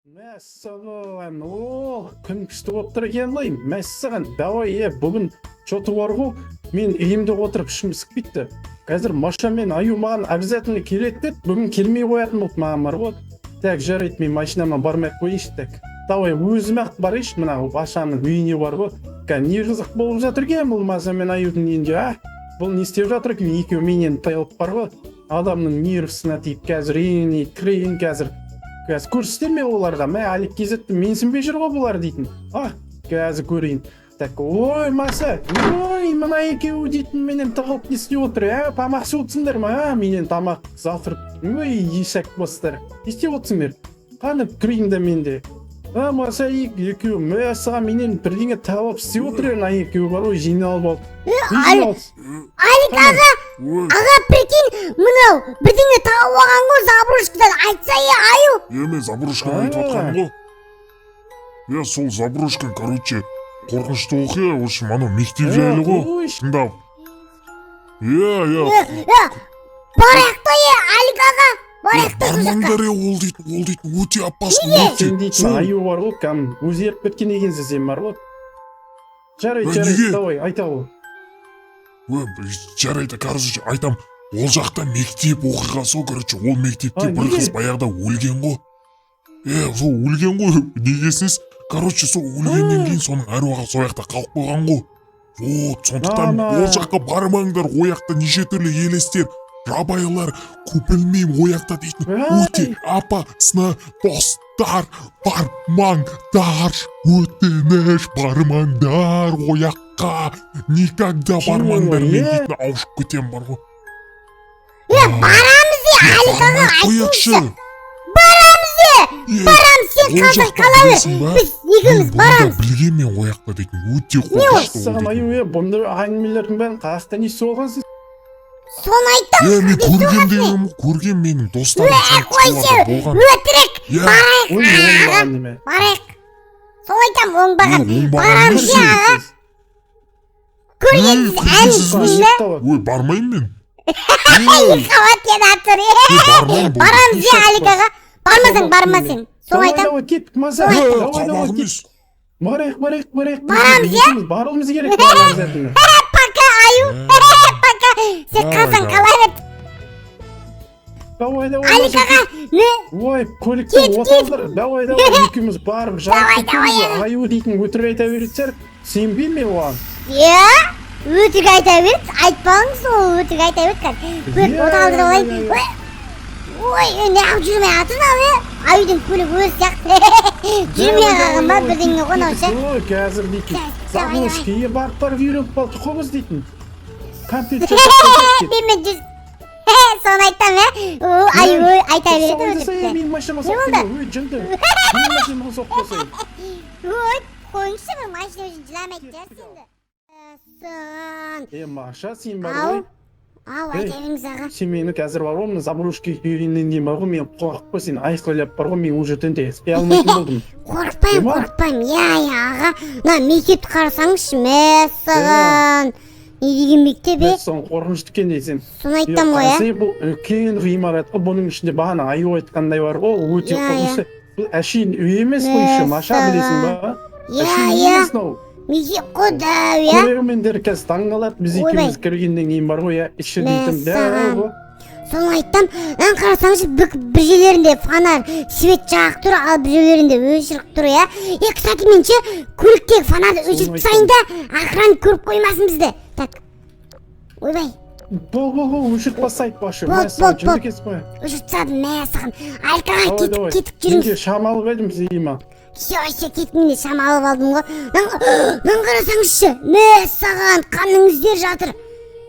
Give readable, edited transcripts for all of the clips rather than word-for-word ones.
Мәссаған, о, күн күшті болып тұр екен ғой. Мәссаған, давай, бүгін что-то бар ғой. Мен үйімде отырып ішім ісіп кетті. Қазір Маша мен Аю маған обязательно келеді деді. Бүгін келмей қоятын болды маған бар ғой. Так, жарайды, мен машинама бармай ақ қояйыншы так. Давай, өзім-ақ барайыншы, мына Машаның үйіне бар ғой. Не қызық болып жатыр екен бұл Маша мен Аюдың үйінде, а? Бұл не істеп жатыр екен? Екеуі менен тайылып бар ғой. Адамның нервісіне тиіп қазір кірейін қазір көрсетер ме оларға? Мә, Алик кезетті менсінбей жүр ғой бұлар дейтін. Қазір көрейін. Так, ой, Маса, ой, мына екеуі дейтін менен тығылып не істеп отыр, тамақ ішіп отырсыңдар ма? Менен тамақ залқырып, ой, ешек бастар. Не істеп отырсыңдар? Қанып кірейін де менде. Маса екеуі, Масаға менен бірдеңе тауып істеп отыр, екеуі бар ғой, жиналып алып. Алик аға, прикинь, мынау бірдеңе тауып алған ғой Забрушкадан, айтса Аю. Мен Забрушканы айтып атқаным ғой. Сол Забрушка, короче, қорқынышты оқия, в общем, анау мектеп жайлы ғой. Тыңдап. Барайық та, Алик аға, барайық та. Бармаңдар, ол дейтін өте опасын мектеп. Сен дейтін Аю бар ғой, кәм өзгеріп кеткен екенсіз сен бар ғой. Жарайды, давай, айта ғой. Жарайды, короче, айтам, ол жақта мектеп оқиғасы ғой, короче, ол мектепте бір қыз баяғыда өлген ғой. Сол өлген ғой, негесініз, короче, сол өлгеннен кейін соның әруағы сол жақта қалып қойған ғой. Сондықтан ол жаққа бармаңдар, ол жақта неше түрлі елестер, жабайылар, білмеймін, ол жақта дейтін өте опасно, достар, бармаңдар, өтініш, бармаңдар, ол жаққа никогда бармаңдар, мен дейтін ауышып кетем бар ғой. Барамыз Алик аға, айтыңызшы. Барамыз, сен қазір қала бер. Біз екеуміз барамыз. Білген мен ол жақта дейтін өте қорқынышты ол дейтін. Аю, бұнда әңгімелердің бәрін қаяқта не соғансыз? Соны айтам. Мен көрген дегенім, көрген менің достарым болған. Өтірік. Барайық. Сол айтам, оңбаған. Барамыз аға. Көргенсіз әншісінде. Бармайым мен. Қабат еді атыр. Барамыз Алик аға. Бармасаң. Сол айтам. Давай, кеттік Маза. Барайық. Барамыз, баруымыз керек. Пока, Аю. Пока. Сен қалсаң қала бер. Давай. Алик аға, не? Ой, көлікте оталдыр. Давай, екеуміз барып жарып кетеміз. Аю дейтін өтірік айта беретсер, сенбейме оған? Өтірік айта берет, айтпаңыз ол өтірік айта берет. Көлік оталдыр олай. Ой, неғып жүрмей атын Аюдың көлік өз сияқты. Жүрмей қағын ба, бірдеңе қонаушы. Қазір дейтін, Забрушкаға барып үйреніп қалды қобыз дейтін. Контент жасап Мен жүз. Соны айтам, Аю айта береді өтірікті. Мен машинаға соқтым, жынды. Мен машинаға соқпасайын. Қойыңшы бір машина үшін жыламайды жарсыңды. Маша, сен бар ғой. Айта беріңіз аға. Сен мені қазір бар ғой, Забрушка үйренен дейін бар ғой, мен қорқып сен айқайлап бар ғой, мен уже түнде іспей алмайтын болдым. Қорқпайым, аға. Мектепті қарасаңызшы, мәссаған. Не деген мектеп, Соң қорқынышты екен дейсің. Соны айтам ғой, Бұл үлкен ғимарат, бұның ішінде бағана Аю айтқандай бар ғой, өте қорқынышты. Бұл әшейін үй емес қой еще, Маша білесің ба? Мектеп құда, көрермендер қазір таңғалады, біз екеуміз кіргеннен кейін бар ғой, іші дейтін. Соны айтам, қарасаңыз бір жерлерінде фонар свет жағып тұр, ал бір жерлерінде өшіріп тұр, кстати, менше көліктегі фонарды өшіріп тастайын да, охрана көріп қоймасын бізді. Так, ойбай. Бол, өшіріп басайық башы. Өшіріп тастадым, мәссаған. Алик аға, кетіп жүріңіз. Менде шам алып едім зейма. Все, кетіп менде шам алып алдым ғой. Қарасаңызшы, мәссаған, қанның іздері жатыр.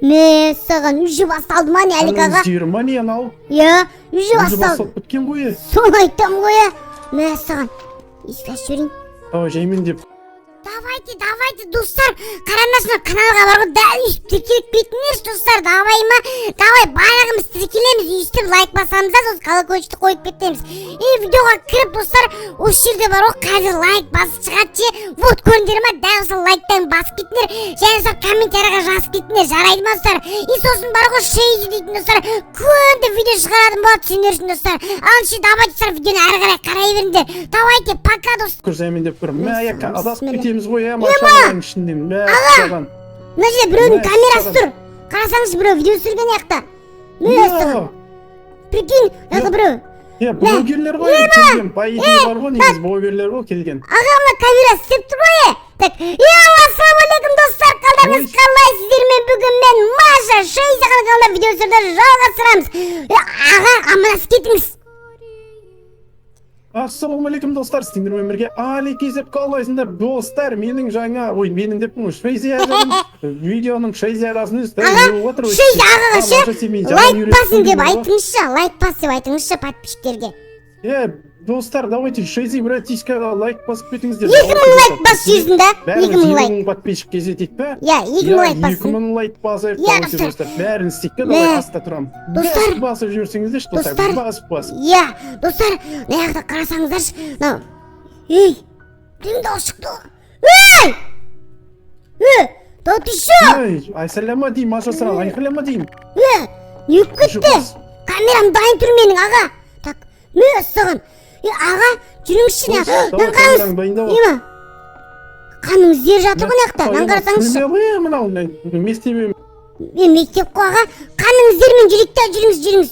Мәссаған, уже басталды ма не, Алик аға? Іздері ма не анау? Уже басталды. Уже басталып біткен ғой. Соны айтам ғой, мәссаған. Ескі ашып жөрейін. Жаймен деп. Давайте достар, қараңдаршы каналға бар ғой, дәл үйтіп тіркеліп кетіңдерші достар, давай барлығымыз тіркелеміз, өйстіп лайк басамыз да, сосын колокольчикті қойып кетеміз. Видеоға кіріп достар, осы жерде бар ғой, қазір лайк басып шығады, вот көріңдер ма, дәл осы лайктан басып кетіңдер, және сол комментарияға жазып кетіңдер, жарайды ма достар? Сосын бар ғой, шейді дейтін достар, күнде видео шығарадым болады, түсіндер үшін достар. Алыншы, давайте достар, видеоны әрі қарай қарай беріңдер. Давайте, пока достар. Көрсәмен деп көрім, адасып кетеміз ғой, машинаның ішінде. Аға, мына жерде біреудің камерасы тұр. Қарасаңыз, біреу видео түсірген яқта. Прикинь, яқта біреу. Блогерлер ғой, келген, байыдың бар ғой, негіз блогерлер ғой келген. Аға, мына камера істеп тұр ғой. Так, ассалаумалейкум достар, қалдарыңыз қалайсыздар? Мен бүгін мен Маша Шейза каналында видео түсірді, жалғастырамыз. Аға, аманас кетіңіз. Ассалаумалейкум достар, сіздермен бірге Али кезіп қалайсыңдар достар. Менің жаңа, менің деп мұң Шейза ағаның видеоның Шейза ағасын өз Шейза ағаға ше, лайк басын деп айтыңызшы, подписчиктерге. Достар, давайте Шейзи братишкаға лайк басып кетіңіздер. 2000 лайк бас жүзін да, 2000 лайк. 2000 подписчик кезетейік па? 2000 лайк басын. 2000 лайк басып достар. Бәрін істейікке, давай аста тұрам. Достар, басып жүрсеңіздер, достар, басып. Достар, наяқта қарасаңыздаршы, біреудің дауыс шықты. Да ты шо? Айсалама дейм, Маша сұрам, айқалама дейм. Не өккетті? Камерам дайын тұр менің, аға. Так, саған. Аға, жүріңізші не? Нан қаныңыз зер жатыр ғой неқта, нан қарасаңызшы. Мен мектеп қой аға, қаныңыз зермен жүріңіз.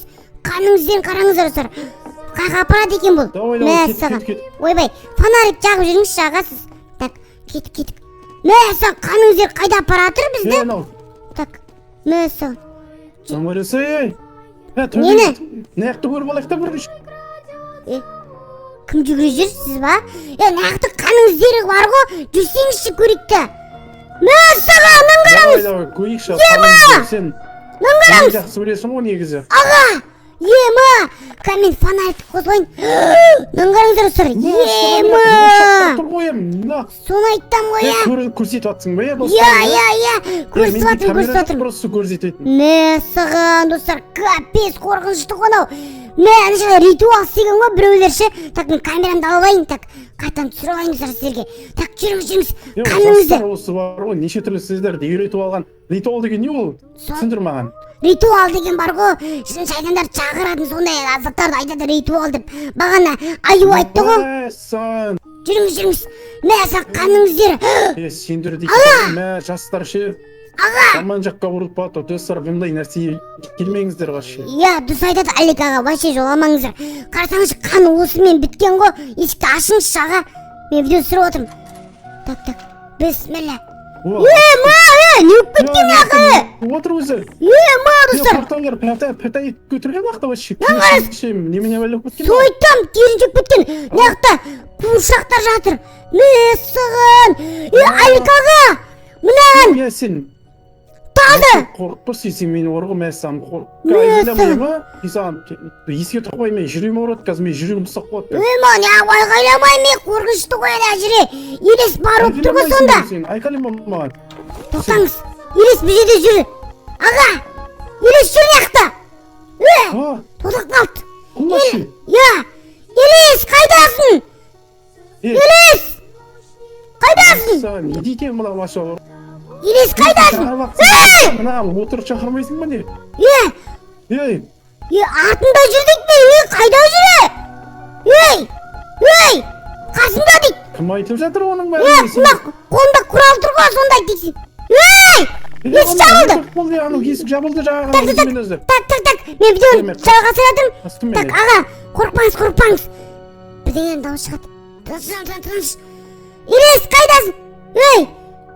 Қаныңыз зерін қараңыздар ұсар. Қайға апарады екен бұл? Саған. Ойбай, фонарик жағып жүріңізші аға сіз. Так, кетік. Саған, қаныңыз зер қайда апаратыр бізді? Так, саған. Самарысы, нені? Неқті көріп алайықта бір үш. Кім жүгіре жүрсіз ба? Нақты қаныңыз зері бар ғой, жүрсеңізші көрікті. Саған, нан қараңыз. Көрейікші, қаныңыз зер, сен. Нан қараңыз. Жақсы білесің ғой негізі. Аға, Камен фонарик қозғайын. Нан қараңыздар ұсыр. Соны айттам ғой, көрсетіп атсың ба, көрсетіп саған, достар, капес қорқынышты қонау. Мен жаңа ритуал істеген ғой біреулерші. Так, мен камерамды алайын, так, қайтан түсіріп алайын сіздерге. Так, жүріңіз, қаныңызды. Осы бар ғой, неше түрлі сіздерді үйретіп алған. Ритуал деген не ол? Түсіндір маған. Ритуал деген бар ғой, жын шайтандар шақыратын сондай азаттарды айтады ритуал деп. Бағана аю айтты ғой. Жүріңіз. Саған қаныңыз зер. Сендер дейін, жастар ше. Аман жаққа ұрып баты, достар, бұндай нәрсе келмеңіздер ғашы. Дұрыс айтады Алик аға, вообще жоламаңыздар. Қарсаңыз қан осымен біткен ғой, есікті ашыңызшы аға. Мен видео түсіріп отырмын. Так, бісміллә. Не өкпеткен аға? Отыр өзі. Достар. Пәтай көтірген ақты вообще. Немене бәлі өкпеткен? Сойтам, керінчек біткен. Неқта, қуыршақтар жатыр. Саған. Алик аға. Мұнаған. Сен. Тады! Қорқпыз, сен мені орғы мәсам қорққа айғайламай еске тұқпай мен жүрем орады, қазір мен жүрем ұсақ болады. Айғайламай мен қорғышты қойын әжіре. Елес бар өп тұр ғой сонда. Айқалема маған. Тоқтаңыз, Елес бұл жерде жүр. Аға, Елес жүр неқта. Тоқтақ қалды. Елес, қайдасың? Елес, қайдасың? Не дейтен мұна маша бар? Елес қайдасың? Мына отыр шақырмайсың ба не? Артында жүр дейді мен, қайда жүре? Қасында дейді. Кім айтып жатыр оның бәрін? Қолында құрал тұр ғой, сонда айтексің. Есік жабылды. Есік жабылды жаңағы. Так, мен видеоны жалғастыратырмын. Так, аға, қорқпаңыз. Бірдеңен дауыс шығады. Тыныш. Елес қайдасың?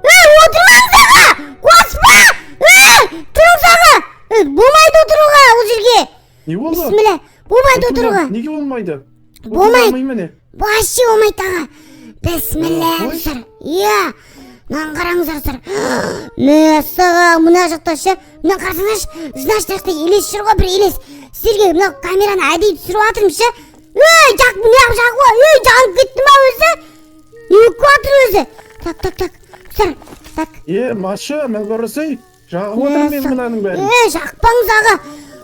Отырмаңыз аға! Қоспа! Тұрыңыз аға! Болмайды отыруға ол жерге. Не болды? Бісміллә, болмайды отыруға. Неге болмайды? Болмайды. Вообще болмайды аға. Бісміллә, достар. Мынаны қараңыздар достар. Мәссаған, мына жақта ше. Мына қарасаңдаршы, значит жақта елес жүр ғой, бір елес. Сіздерге мына камераны әдейі түсіріп жатырмын ше. Жақ ғой. Жанып кетті ма өзі? Не өкіп жатыр өзі? Так. Достар, так. Маша, мен қарасай, жағып отырмын мен мынаның бәрін. Жақпаңыз аға.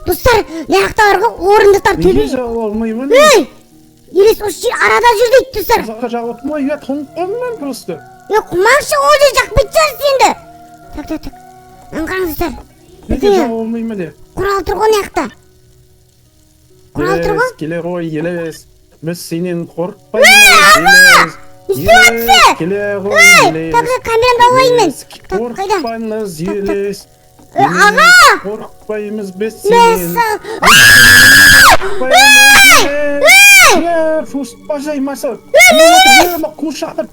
Достар, лақталарға орынды тап Неге төбе. жағып алмаймын? Елес осы жер арада жүр дейді достар. Қазаққа жағып отырмай, тоңып қалдым мен просто. Құмақшы ол жер жақпайтын шығарсыз енді. Так. Қараңыз достар. Неге жағып алмаймын де? Құрал тұр ғой мына Құрал тұр ғой. Келе ғой, елес. Біз сенен қорықпаймыз. Келе ғой, елес. Так, камерамды алайын мен. Қайда? Қорықпаймыз, елес. Аға! Қорықпаймыз біз сенен. Фуст, бажай, Маша. Қушақтыр.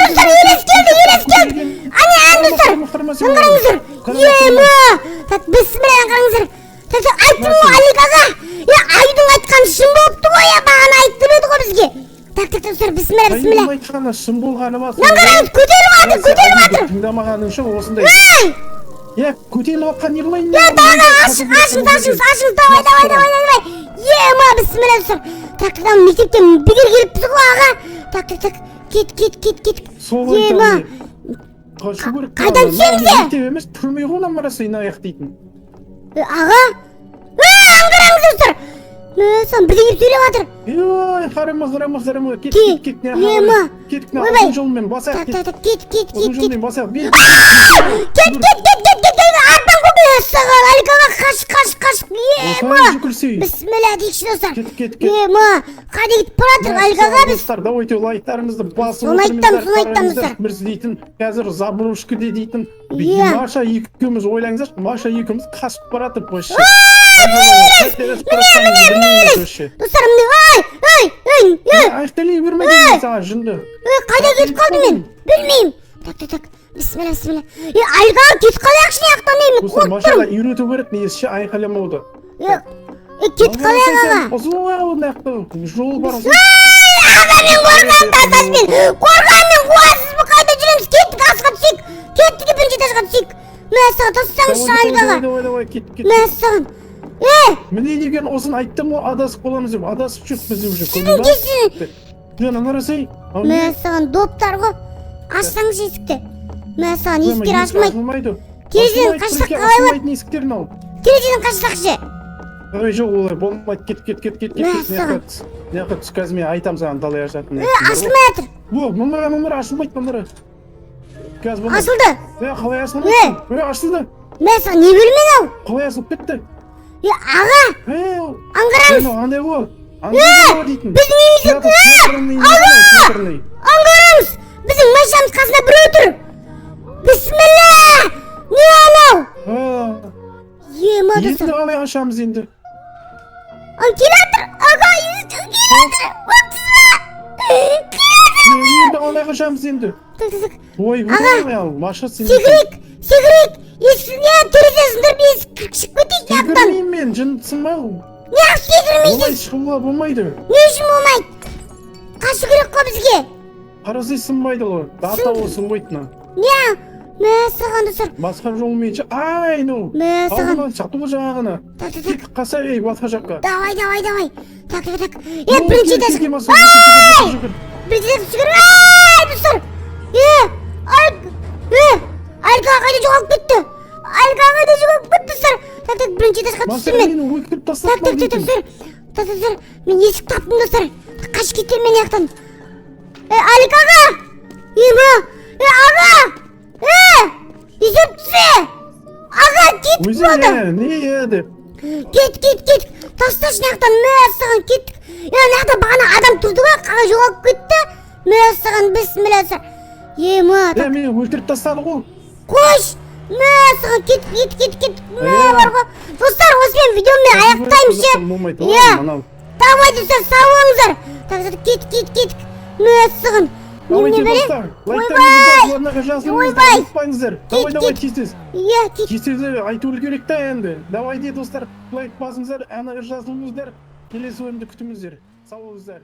Елес келді. Қараңыздар. Так, бісміллә қараңыздар. Айттым ғой Алик аға. Айдың айтқаны шын болыпты ғой, бағана айтып еді ғой бізге. Так, достар, бісміллә. Айдың айтқаны шын болғаны ма? Қараңыз, көтеріп жатыр. Тыңдамағаның үшін осындай. Көтеріп жатқан не қылайын? Ашыңыз, давай. Бісміллә, достар. Так, мектептен бегер келіппіз ғой аға. Так, кет. Сол айтамын. Қайдан түсеміз де? Мектеп емес, түрме ғой намарасы аяқ дейтін. Аға? Қараңыз, достар. Сан бірдеңе сөйлеп жатыр. Қарама. Кет. Кет, жолмен басақ. Кет. Жолмен басақ. Артан көбейе саған, Алик аға, қаш. Бісміллә дейікші достар. Кет. Қайда кетіп баратыр, Алик аға біз. Достар, давайте лайктарыңызды басып Соны айтам, достар. Біз дейтін, қазір забрушки дейтін. Маша екеуміз ойлаңыздар, Маша екеуміз қашып баратыр пошты. Достар, Айықтали бермеген саған жынды. Қайда кетіп қалды мен? Білмеймін. Так. Бісміллә. Алик аға кетіп қалайықшы не ақтанайын. Достар, Машаға үйрету керек несі айқаламауды. Кетіп қалайық аға. Жол бар. Аға, мен қорғанмен қуасыз ба? Қайда жүреміз? Кеттік, асқа түсейік. Кеттік, бірінші этажға түсейік. Мәссаған, тастаңызшы Алик аға. Давай, кет. Мәссаған. Міне деген осыны айттым ғой, адасып боламыз деп, адасып жүр біз уже. Сіздің кесін. Жаңа қарасай. Мәссаған, доптар ғой. Ашсаңыз есікті. Мәссаған, есіктер ашылмайды. Терезеден Терезеден қашсақ қалай болады? Есіктерін ал. Терезеден қашсақшы. Жоқ, олай болмайды. Кет. Мәссаған. Неқы түс қазір мен айтам саған далай ашатын. Ашылмай жатыр. Мұныр ашылмайды мұныры. Ашылды. Қалай ашылмайды? Ашылды. Мәссаған, не бөлмен ау? Қалай ашылып кетті? Аға, аңғарамыз. Андай ғой. Дейтін. Біздің үйімізді. Аңғарамыз. Біздің машинамыз қасында бір отыр. Бісміллә. Не анау? Енді қалай ашамыз енді? Келатыр. Аға, келатыр. Енді қалай ашамыз енді? Ой, Маша сен. Секірейік. Есіне терезесін тұрып есік шығып кетейік яқтан. Секірмеймін мен, жындысың ба? Неғып секірмейсіз? Олай шығуға болмайды. Не үшін болмайды? Қашу керек қой бізге. Қарасай сынбайды ғой. Дата ол сынбайтыны. Не? Мәссаған достар. Басқа жолмен ше. Ай, ну. Мәссаған. Шақты бұл жағағына. Так. Қасай, басқа жаққа. Давай. Так. Бірінші этаж. Бірінші этаж жүгір. Достар. Алик аға қайда жоғалып кетті. Достар. Так, бірінші этажға түстім мен. Так. Мен есік таптым достар. Қашып кетем мен яқтан. Алик аға. Аға. Есеп түсе. Аға, кетіп болды. Не еді? Кет. Тасташы яқтан. Мәссаған, кеттік. Нақта бағана адам тұрды ғой, қаға жоғалып кетті. Мәссаған, бісміллә. Мені өлтіріп тастады ғой. Қош. Мәссаған, кет. Бар ғой. Достар, осымен видеомен аяқтаймыз ше. Давай достар, сау болыңыздар. Так, кет. Мәссаған. Давайте достар, лайктарыңызды жазылыңыздар, ұмытпаңыздар. Давай, тез. Тез айту керек та енді. Давай де достар, лайк басыңыздар, жазылыңыздар. Келесі ойымды күтіңіздер. Сау болыңыздар.